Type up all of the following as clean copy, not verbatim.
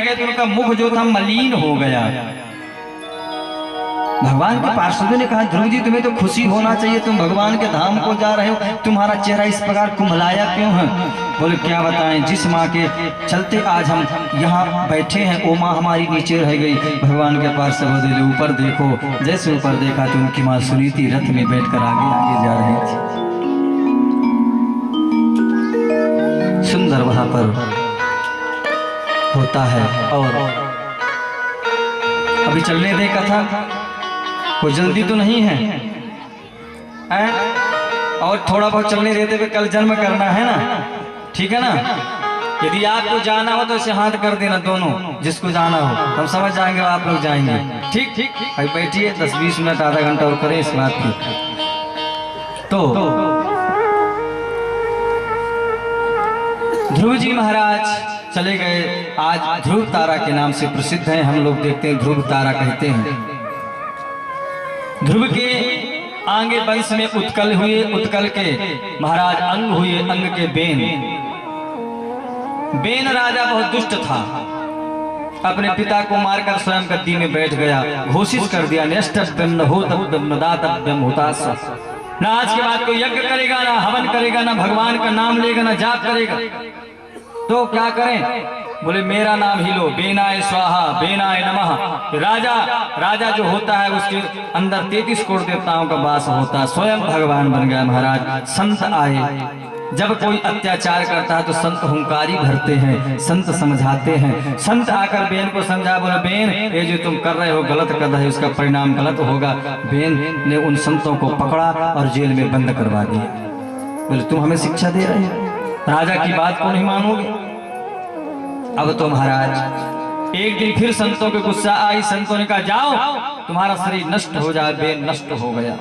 गए तो उनका मुख जो था मलिन हो गया। भगवान के पार्षदों ने कहा, ध्रुव जी तुम्हें तो खुशी होना चाहिए, तुम भगवान के धाम को जा रहे हो, तुम्हारा चेहरा इस प्रकार कुम्हलाया क्यों है? बोले क्या बताएं, जिस माँ के चलते आज हम यहाँ बैठे हैं वो माँ हमारी नीचे रह गई। भगवान के पार्षद बोले ऊपर देखो। जैसे ऊपर देखा तो उनकी माँ सुनीति रथ में बैठकर आगे आगे जा रही थी। सुंदर वहां पर होता है। और अभी चलने दे कथा, कोई जल्दी तो नहीं है, और थोड़ा बहुत चलने देते हुए कल जन्म करना है ना, ठीक है ना। यदि आपको जाना हो तो इसे हाथ कर देना दोनों, जिसको जाना हो, हम समझ जाएंगे आप लोग जाएंगे। ठीक ठीक भाई बैठिए, 10-20 मिनट आधा घंटा और करें इस बात की। तो ध्रुव जी महाराज चले गए। आज ध्रुव तारा के नाम से प्रसिद्ध हैं, हम लोग देखते हैं ध्रुव तारा कहते हैं। ध्रुव के आगे वंश में उत्कल हुए, उत्कल के महाराज अंग हुए, अंग के बेन। बेन राजा बहुत दुष्ट था, अपने पिता को मारकर स्वयं गद्दी में बैठ गया, घोषित कर दिया नेष्टव्यम न होतव्यम न दातव्यम होतास। ना आज के बाद कोई यज्ञ करेगा, ना हवन करेगा, ना भगवान का नाम लेगा, ना जाप करेगा। तो क्या करें? बोले मेरा नाम ही लो, बेनाय स्वाहा बेनाय नमः। राजा जो होता है उसके अंदर 33 करोड़ देवताओं का वास होता है, स्वयं भगवान बन गया महाराज। संत आए, जब कोई अत्याचार करता है तो संत हुंकारी भरते हैं, संत समझाते हैं। संत आकर बेन को समझा, बोले बेन ये जो तुम कर रहे हो गलत कर रहे हो, इसका परिणाम गलत होगा। बेन ने उन संतों को पकड़ा और जेल में बंद करवा दिया। बोले तुम हमें शिक्षा दे रहे हो, राजा की बात को नहीं मानोगे? अब तो महाराज एक दिन फिर संतों के गुस्सा आई, संतों ने कहा जाओ तुम्हारा शरीर नष्ट हो जाए। बेन नष्ट हो गया।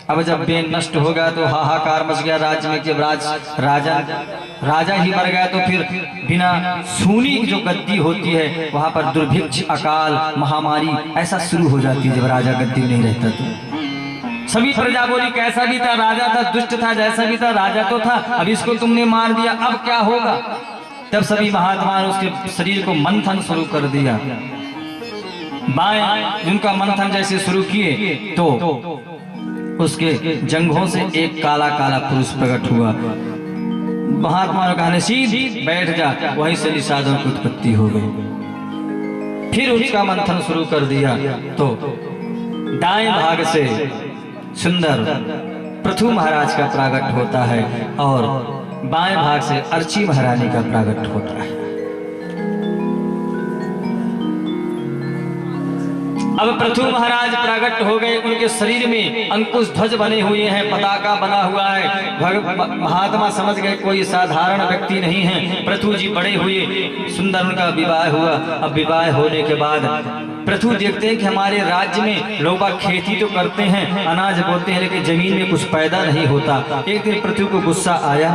अब जब बेन नष्ट हो गया तो हाहाकार मच गया राज्य में कि राजा ही मर गया तो फिर बिना सूनी की जो गद्दी होती है वहां पर दुर्भिक्ष, अकाल, महामारी ऐसा शुरू हो जाती है जब राजा गद्दी नहीं रहता। तो सभी प्रजा बोली कैसा भी था राजा था, दुष्ट था, जैसा भी था राजा तो था, अब इसको तुमने मार दिया, अब क्या होगा? तब सभी महात्मा ने उसके शरीर को मंथन शुरू कर दिया। बाएं जिनका मंथन जैसे शुरू किए तो उसके जंघों से एक काला काला पुरुष प्रकट हुआ। महात्मा ने कहा नसीब बैठ जा, वहीं से निषादों की उत्पत्ति हो गई। फिर उसका मंथन शुरू कर दिया तो दाएं भाग से सुंदर पृथु महाराज का प्रागट होता है और बाएं भाग से अर्ची महारानी का प्रागट होता है। अब पृथु महाराज प्रागट हो गए, उनके शरीर में अंकुश ध्वज बने हुए हैं, पताका बना हुआ है। महात्मा समझ गए कोई साधारण व्यक्ति नहीं है। पृथु जी बड़े हुए, सुंदर उनका विवाह हुआ। अब विवाह होने के बाद पृथु देखते हैं कि हमारे राज्य में लोग खेती तो करते हैं, अनाज बोते हैं, लेकिन जमीन में कुछ पैदा नहीं होता। एक दिन पृथु को गुस्सा आया,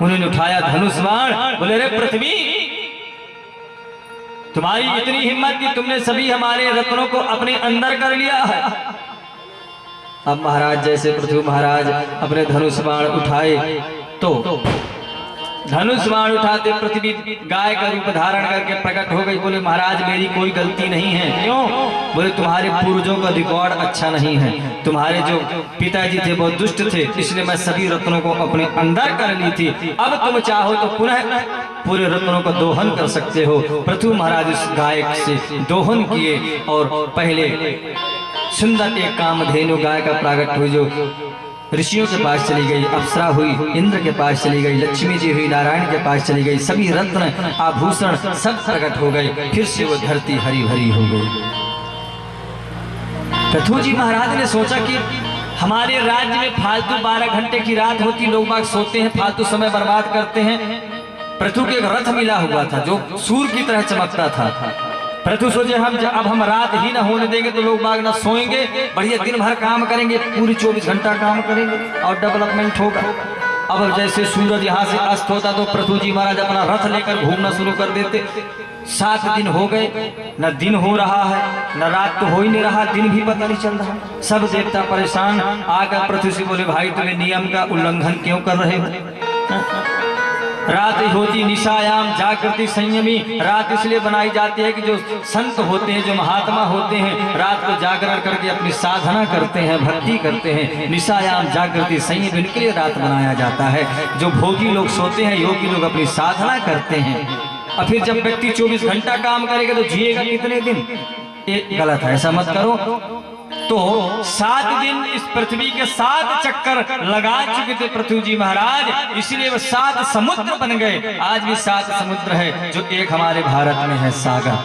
उन्होंने उठाया धनुष बाण, बोले रे पृथ्वी तुम्हारी इतनी हिम्मत कि तुमने सभी हमारे रत्नों को अपने अंदर कर लिया है। अब महाराज जैसे पृथु महाराज अपने धनुष बाण उठाए तो धनुष बाण उठाते पृथ्वी गाय का रूप धारण करके प्रकट हो गई। बोले महाराज मेरी कोई गलती नहीं है। क्यों? बोले तुम्हारे पूर्वजों का रिकॉर्ड अच्छा नहीं है, तुम्हारे जो पिताजी थे बहुत दुष्ट थे, इसलिए मैं सभी रत्नों को अपने अंदर कर ली थी। अब तुम चाहो तो पुनः पूरे रत्नों को दोहन कर सकते हो। पृथु महाराज उस गाय से दोहन किए और पहले सुंदर एक कामधेनु गाय का प्रागट हुई जो ऋषियों के पास चली गई, अप्सरा हुई, इंद्र के पास चली गई, लक्ष्मी जी हुई, नारायण के पास चली गई, सभी रत्न आभूषण सब प्रकट हो गए। फिर से वो धरती हरी भरी हो गई। पृथु जी महाराज ने सोचा कि हमारे राज्य में फालतू 12 घंटे की रात होती, लोग बाग सोते हैं, फालतू समय बर्बाद करते हैं। पृथु के एक रथ मिला हुआ था जो सूर्य की तरह चमकता था। पृथु सोचे अब हम रात ही ना होने देंगे तो लोग बाग ना सोएंगे, बढ़िया दिन भर काम करेंगे, पूरी 24 घंटा काम करेंगे और डेवलपमेंट होगा। अब जैसे सूरज यहाँ से अस्त होता तो पृथु जी महाराज अपना रथ लेकर घूमना शुरू कर देते। 7 दिन हो गए, न दिन हो रहा है न रात तो हो ही नहीं रहा, दिन भी पता नहीं चल रहा। सब देवता परेशान आकर पृथु से बोले भाई तुम्हें नियम का उल्लंघन क्यों कर रहे हो? रात होती निशायाम जागृति संयमी। रात इसलिए बनाई जाती है कि जो संत होते हैं, जो महात्मा होते हैं, रात को जागरण करके अपनी साधना करते हैं, भक्ति करते हैं। निशायाम जागृति संयमी, इनके लिए रात बनाया जाता है। जो भोगी लोग सोते हैं, योगी लोग अपनी साधना करते हैं। और फिर जब व्यक्ति 24 घंटा काम करेगा तो जिएगा कितने दिन? ये गलत है, ऐसा मत करो। तो 7 दिन इस पृथ्वी के 7 चक्कर लगा चुके थे पृथ्वी जी महाराज, इसलिए वो 7 समुद्र बन गए। आज भी 7 समुद्र है, जो एक हमारे भारत में है सागर।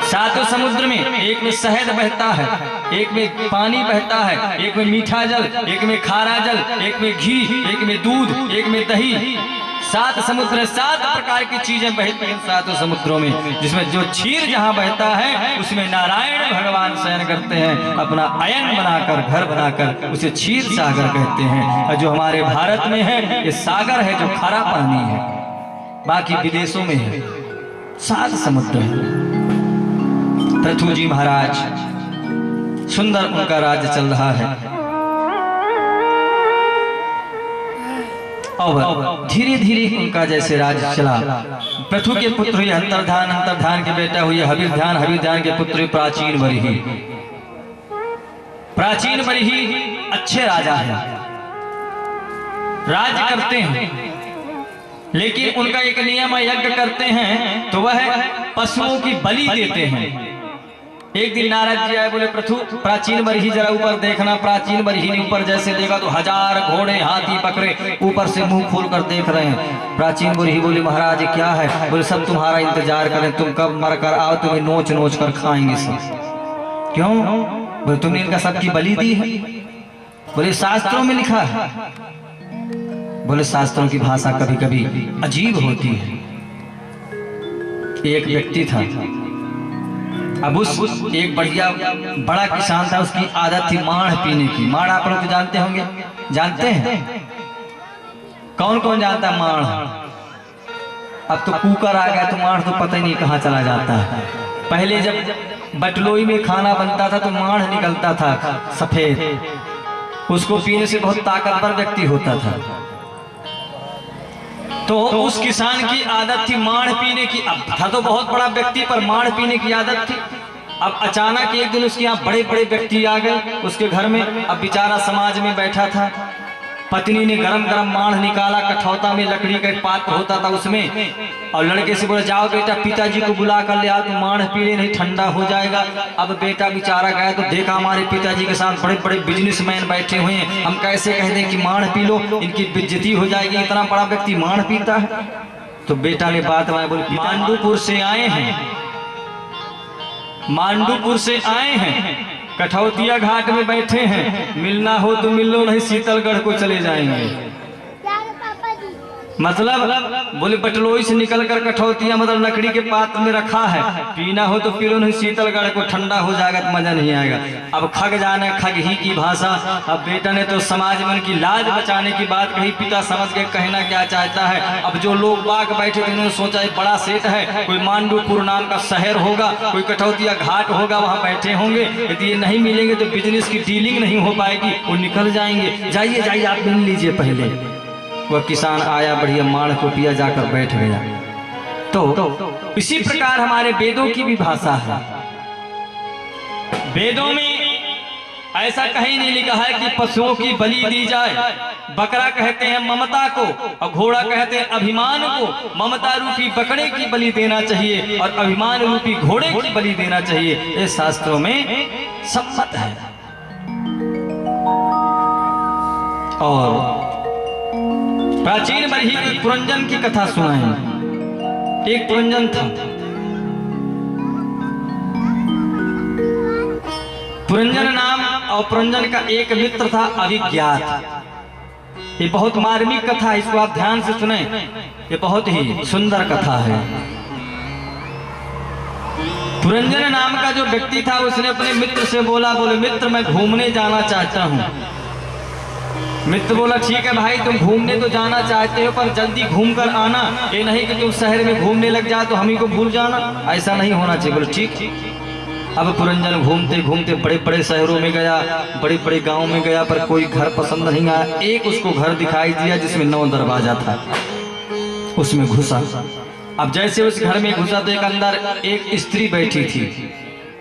7 समुद्र में एक में शहद बहता है, एक में पानी बहता है, एक में मीठा जल, एक में खारा जल, एक में घी, एक में दूध, एक में दही। 7 समुद्र, 7 प्रकार की चीजें बहती हैं 7 समुद्रों में, जिसमें जो क्षीर जहां बहता है उसमें नारायण भगवान शयन करते हैं, अपना अयन बनाकर, घर बनाकर उसे क्षीर सागर कहते हैं। और जो हमारे भारत में है ये सागर है, जो खारा पानी है। बाकी विदेशों में है 7 समुद्र है। पृथ्वी जी महाराज सुंदर उनका राज्य चल रहा है। और धीरे धीरे उनका जैसे राज चला, पृथु के पुत्र हुए अंतर्धान, अंतर्धान के बेटा हुए हविर्धान, हविर्धान के पुत्र हुए प्राचीन बरही। प्राचीन बरही अच्छे राजा हैं, राज करते हैं, लेकिन उनका एक नियम यज्ञ करते हैं तो वह पशुओं की बलि देते हैं। एक दिन नारद जी आए, बोले पृथु प्राचीन बरही जरा ऊपर देखना। प्राचीन बरही ने ऊपर जैसे देखा तो 1000 घोड़े, हाथी, बकरे ऊपर से मुंह खोल कर देख रहे हैं। प्राचीन बरही बोली महाराज क्या है? बोले सब तुम्हारा इंतजार करें, तुम कब मर कर आओ, तुम्हें नोच नोच कर खाएंगे सब। क्यों? बोले तुमने इनका सबकी बलि दी है। बोले शास्त्रों में लिखा है। बोले शास्त्रों की भाषा कभी कभी अजीब होती है। एक व्यक्ति था, अब उस एक बढ़िया बड़ा किसान था, उसकी आदत थी माढ़ पीने की। माढ़ आप लोग जानते होंगे, जानते हैं? कौन कौन जानता है माढ़? अब तो कुकर आ गया तो माढ़ तो पता ही नहीं कहाँ चला जाता है। पहले जब बटलोई में खाना बनता था तो माढ़ निकलता था सफेद, उसको पीने से बहुत ताकतवर व्यक्ति होता था। तो उस किसान की आदत थी माढ़ पीने की। अब था तो बहुत बड़ा व्यक्ति, पर माढ़ पीने की आदत थी। अब अचानक एक दिन उसके यहाँ बड़े बड़े व्यक्ति आ गए उसके घर में। अब बेचारा समाज में बैठा था, पत्नी ने गरम गरम माढ़ निकाला, कठौता में लकड़ी का एक पात्र होता था उसमें, और लड़के से बोला जाओ बेटा पिताजी को बुला कर ले आओ, तो माढ़ पी ले नहीं ठंडा हो जाएगा। अब बेटा बेचारा गया तो देखा हमारे पिताजी के साथ बड़े बड़े बिजनेसमैन बैठे हुए हैं, हम कैसे कह दें कि माढ़ पी लो, इनकी बेइज्जती हो जाएगी, इतना बड़ा व्यक्ति माढ़ पीता है। तो बेटा ने बात बनाई, बोले मांडूपुर से आए हैं, मांडूपुर से आए हैं, कठौतिया घाट में बैठे हैं, मिलना हो तो मिल लो, नहीं शीतलगढ़ को चले जाएंगे। मतलब बोले बटलोई से निकलकर कठौतिया मतलब लकड़ी के पात्र में रखा है, पीना हो तो पी लो, नहीं शीतलगढ़ को, ठंडा हो जाएगा तो मजा नहीं आएगा। अब खग जाने खग ही की भाषा। अब बेटा ने तो समाज में उनकी लाज बचाने की बात कही, पिता समझ के कहना क्या चाहता है। अब जो लोग बाग बैठे थे उन्होंने सोचा बड़ा सेठ है, कोई मांडूपुर नाम का शहर होगा, कोई कठौतिया घाट होगा, वहां बैठे होंगे, यदि ये नहीं मिलेंगे तो बिजनेस की डीलिंग नहीं हो पाएगी, वो निकल जाएंगे। जाइए जाइए आप मिल लीजिए पहले। वह किसान आया, बढ़िया माढ़ को पिया, जाकर बैठ गया। तो इसी प्रकार हमारे वेदों की भी भाषा है। वेदों में ऐसा कहीं नहीं लिखा है कि पशुओं की बलि दी जाए। बकरा कहते हैं ममता को, और घोड़ा कहते हैं अभिमान को। ममता रूपी बकरे की बलि देना चाहिए और अभिमान रूपी घोड़े की बलि देना चाहिए, ये शास्त्रों में सम्मत है। और प्राचीन बरही की पुरंजन की कथा सुनाएं। एक पुरंजन था, पुरंजन नाम, और पुरंजन का एक मित्र था अभिज्ञात। ये बहुत मार्मिक कथा है, इसको आप ध्यान से सुने, ये बहुत ही सुंदर कथा है। पुरंजन नाम का जो व्यक्ति था उसने अपने मित्र से बोला, बोले मित्र मैं घूमने जाना चाहता हूँ। मित्र बोला ठीक है भाई, तुम घूमने तो जाना चाहते हो, पर जल्दी घूम कर आना, ये नहीं कि तुम शहर में घूमने लग जाओ तो हम ही को भूल जाना, ऐसा नहीं होना चाहिए। बोले ठीक। अब पुरंजन घूमते घूमते बड़े बड़े शहरों में गया, बड़े बड़े गांवों में गया, पर कोई घर पसंद नहीं आया। एक उसको घर दिखाई दिया जिसमें 9 दरवाजा था, उसमें घुसा। अब जैसे उस घर में घुसा तो एक अंदर एक स्त्री बैठी थी।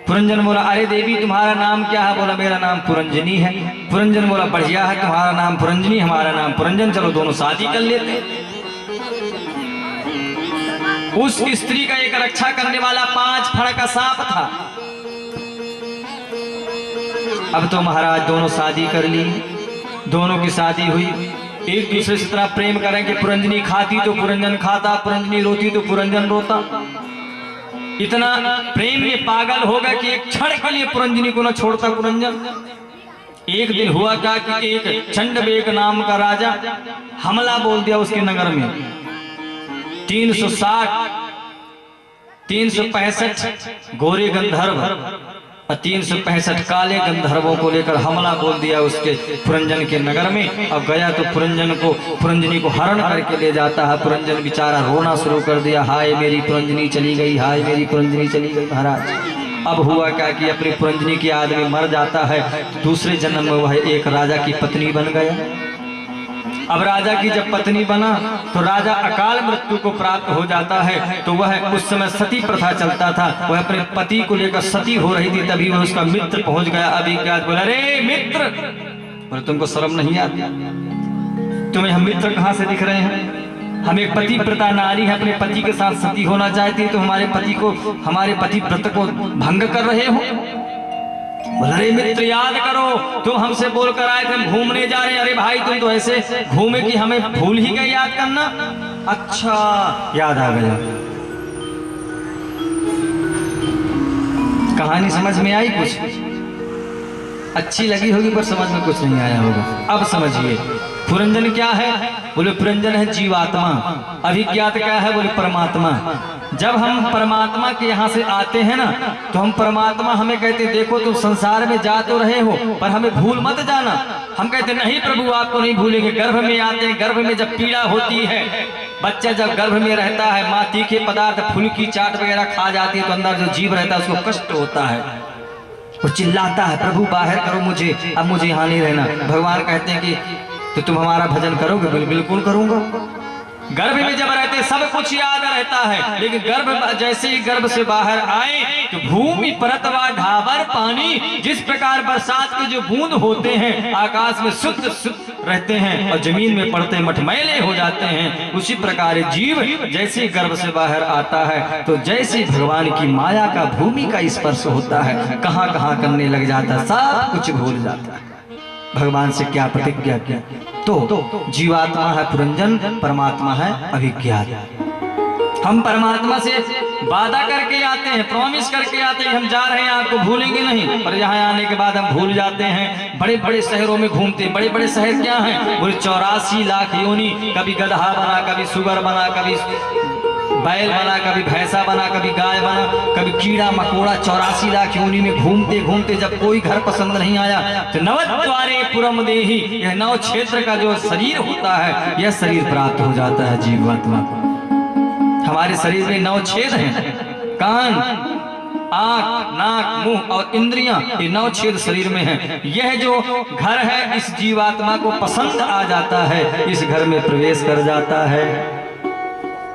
पुरंजन बोला, अरे देवी तुम्हारा नाम क्या है? बोला, मेरा नाम पुरंजनी है। पुरंजन बोला, बढ़िया है, तुम्हारा नाम पुरंजनी, हमारा नाम पुरंजन, चलो दोनों शादी कर लेते। उस स्त्री का एक रक्षा करने वाला 5 फण का सांप था। अब तो महाराज दोनों शादी कर ली, दोनों की शादी हुई। एक दूसरे से इतना प्रेम करें कि पुरंजनी खाती तो पुरंजन खाता, पुरंजनी रोती तो पुरंजन रोता। इतना प्रेम में पागल हो गया कि एक क्षण के लिए पुरंजनी को न छोड़ता पुरंजन। एक दिन हुआ क्या कि एक चंडबेग नाम का राजा हमला बोल दिया उसके नगर में। 365 गोरे गंधर्व और 365 काले गंधर्वों को लेकर हमला बोल दिया उसके पुरंजन के नगर में। अब गया तो पुरंजनी को हरण करके ले जाता है। पुरंजन बेचारा रोना शुरू कर दिया, हाय मेरी पुरंजनी चली गई, हाय मेरी पुरंजनी चली गई। महाराज अब हुआ क्या कि अपनी पुरंजनी की आदमी मर जाता है, दूसरे जन्म में वह एक राजा की पत्नी बन गया। अब राजा की जब पत्नी बना तो राजा अकाल मृत्यु को प्राप्त हो जाता है। तो वह उस समय सती प्रथा चलता था, वह अपने पति को लेकर सती हो रही थी। तभी वह उसका मित्र पहुंच गया। अभी क्या बोला, अरे मित्र, बोले तुमको शर्म नहीं आती? तुम्हें हम मित्र कहाँ से दिख रहे हैं? हम एक पति प्रथा नारी है, अपने पति के साथ सती होना चाहती है, तो हमारे पति व्रत को भंग कर रहे हो। अरे मित्र याद करो, तुम हमसे बोलकर आए थे हम घूमने जा रहे हैं। अरे भाई तुम तो ऐसे घूमे कि हमें भूल ही गए याद करना। अच्छा याद आ गया। कहानी समझ में आई? कुछ अच्छी लगी होगी पर समझ में कुछ नहीं आया होगा। अब समझिए पुरंजन क्या है? बोले पुरंजन है जीवात्मा। अभिज्ञात क्या है? बोले परमात्मा। जब हम परमात्मा के यहाँ से आते हैं ना तो हम परमात्मा हमें कहते देखो तुम संसार में जा तो रहे हो पर हमें भूल मत जाना। हम कहते नहीं प्रभु आपको नहीं भूलेंगे। गर्भ में आते हैं, गर्भ में जब पीड़ा होती है, बच्चा जब गर्भ में रहता है, माँ तीखे पदार्थ फुल्की चाट वगैरह खा जाती है तो अंदर जो जीव रहता है उसको कष्ट होता है, वो चिल्लाता है प्रभु बाहर करो मुझे, अब मुझे यहाँ नहीं रहना। भगवान कहते हैं कि तो तुम हमारा भजन करोगे? बिल्कुल करूंगा। गर्भ में जब रहते सब कुछ याद रहता है, लेकिन जैसे ही गर्भ से बाहर आए तो भूमि परत व ढाबर पानी, जिस प्रकार बरसात के जो बूंद होते हैं आकाश में शुद्ध रहते हैं और जमीन में पड़ते मटमैले हो जाते हैं, उसी प्रकार जीव जैसे गर्भ से बाहर आता है तो जैसे भगवान की माया का भूमि का स्पर्श होता है, कहाँ कहाँ करने लग जाता है, सब कुछ भूल जाता है। भगवान से क्या प्रतिज्ञा किया? तो जीवात्मा है पुरंजन, परमात्मा है अभिज्ञात। हम परमात्मा से वादा करके आते हैं, प्रॉमिस करके आते हैं हम जा रहे हैं आपको भूलेंगे नहीं, पर यहाँ आने के बाद हम भूल जाते हैं। बड़े बड़े शहरों में घूमते, बड़े बड़े शहर क्या हैं? बोले 84 लाख योनि, कभी गधा बना, कभी सुगर बना, कभी बैल बना, कभी भैंसा बना, कभी गाय बना, कभी कीड़ा मकोड़ा। 84 लाख योनि में घूमते घूमते जब कोई घर पसंद नहीं आया तो नवद्वारे पुरम देहि, यह 9 क्षेत्र का जो शरीर होता है यह शरीर प्राप्त हो जाता है जीवात्मा को। हमारे शरीर में 9 छेद हैं, कान, आंख, नाक, मुंह और इंद्रियां, ये 9 छेद शरीर में हैं। यह जो घर है इस जीवात्मा को पसंद आ जाता है, इस घर में प्रवेश कर जाता है।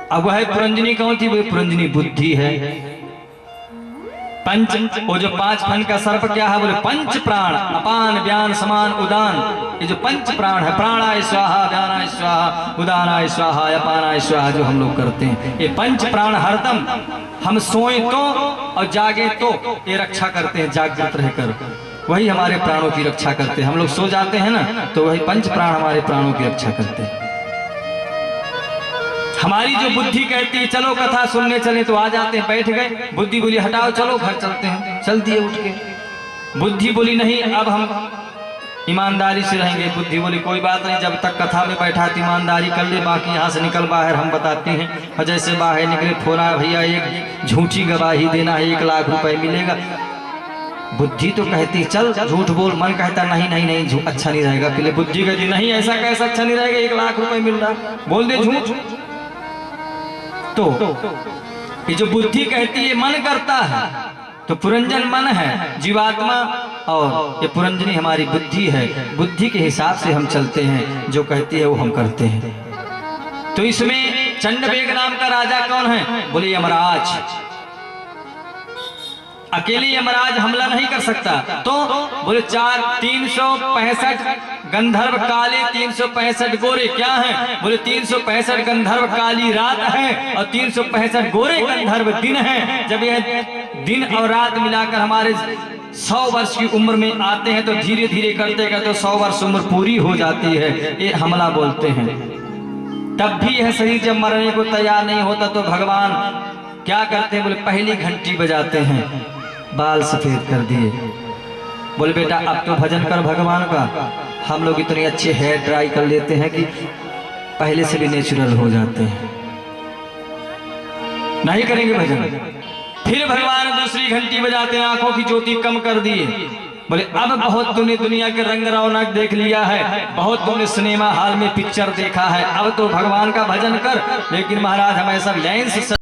अब वह पुरंजनी कौन थी? वो पुरंजनी बुद्धि है। वो जो 5 फन का सर्प क्या है? बोले पंच प्राण, अपान व्यान समान उदान। ये जो 5 प्राण है, प्राणाय स्वाहा, व्यानाय स्वाहा, उदानाय स्वाहा, अपानाय स्वाहा, जो हम लोग करते हैं, ये 5 प्राण हरदम हम सोए तो और जागे तो ये रक्षा करते हैं। जागृत रहकर वही हमारे प्राणों की रक्षा करते हैं। हम लोग सो जाते हैं ना तो वही 5 प्राण हमारे प्राणों की रक्षा करते हैं। हमारी जो बुद्धि कहती है चलो कथा सुनने चले तो आ जाते हैं, बैठ गए। बुद्धि बोली हटाओ चलो घर चलते हैं, चलती है उठ के। बुद्धि बोली नहीं अब हम ईमानदारी से रहेंगे। बुद्धि बोली कोई बात नहीं, जब तक कथा में बैठा तो ईमानदारी कर ले, बाकी यहाँ से निकल बाहर हम बताते हैं। और जैसे बाहर निकले फोना भैया एक झूठी गवाही देना है, 1 लाख रुपए मिलेगा। बुद्धि तो कहती चल झूठ बोल, मन कहता नहीं नहीं नहीं अच्छा नहीं रहेगा। पहले बुद्धि कहती नहीं ऐसा कैसा अच्छा नहीं रहेगा, 1 लाख रुपए मिल रहा, बोल दे झूठ। तो ये जो बुद्धि कहती है मन करता है, तो पुरंजन मन है, जीवात्मा, और ये पुरंजनी हमारी बुद्धि है। बुद्धि के हिसाब से हम चलते हैं, जो कहती है वो हम करते हैं। तो इसमें चंडवेग नाम का राजा कौन है? बोले यमराज। अकेले यमराज हमला नहीं कर सकता, तो बोले 365 गंधर्व काले, 365 गोरे। क्या है? बोले 365 गंधर्व काली रात है और 365 गोरे गंधर्व दिन है। जब यह दिन और रात मिलाकर हमारे 100 वर्ष की उम्र में आते हैं, तो धीरे धीरे करते करते 100 वर्ष उम्र पूरी हो जाती है। ये हमला बोलते हैं। तब भी यह शरीर जब मरने को तैयार नहीं होता, तो भगवान क्या करते हैं? बोले पहली घंटी बजाते हैं, बाल सफेद कर दिए। बोले बेटा अब तो भजन कर भगवान का। हम लोग इतने अच्छे हेयर ड्राई कर लेते हैं कि पहले से भी नेचुरल हो जाते हैं, नहीं करेंगे भजन। फिर भगवान दूसरी घंटी बजाते हैं, आंखों की ज्योति कम कर दिए। बोले अब बहुत तूने दुनिया के रंग रौनक देख लिया है, बहुत तूने सिनेमा हॉल में पिक्चर देखा है, अब तो भगवान का भजन कर। लेकिन महाराज हमें सब लेंस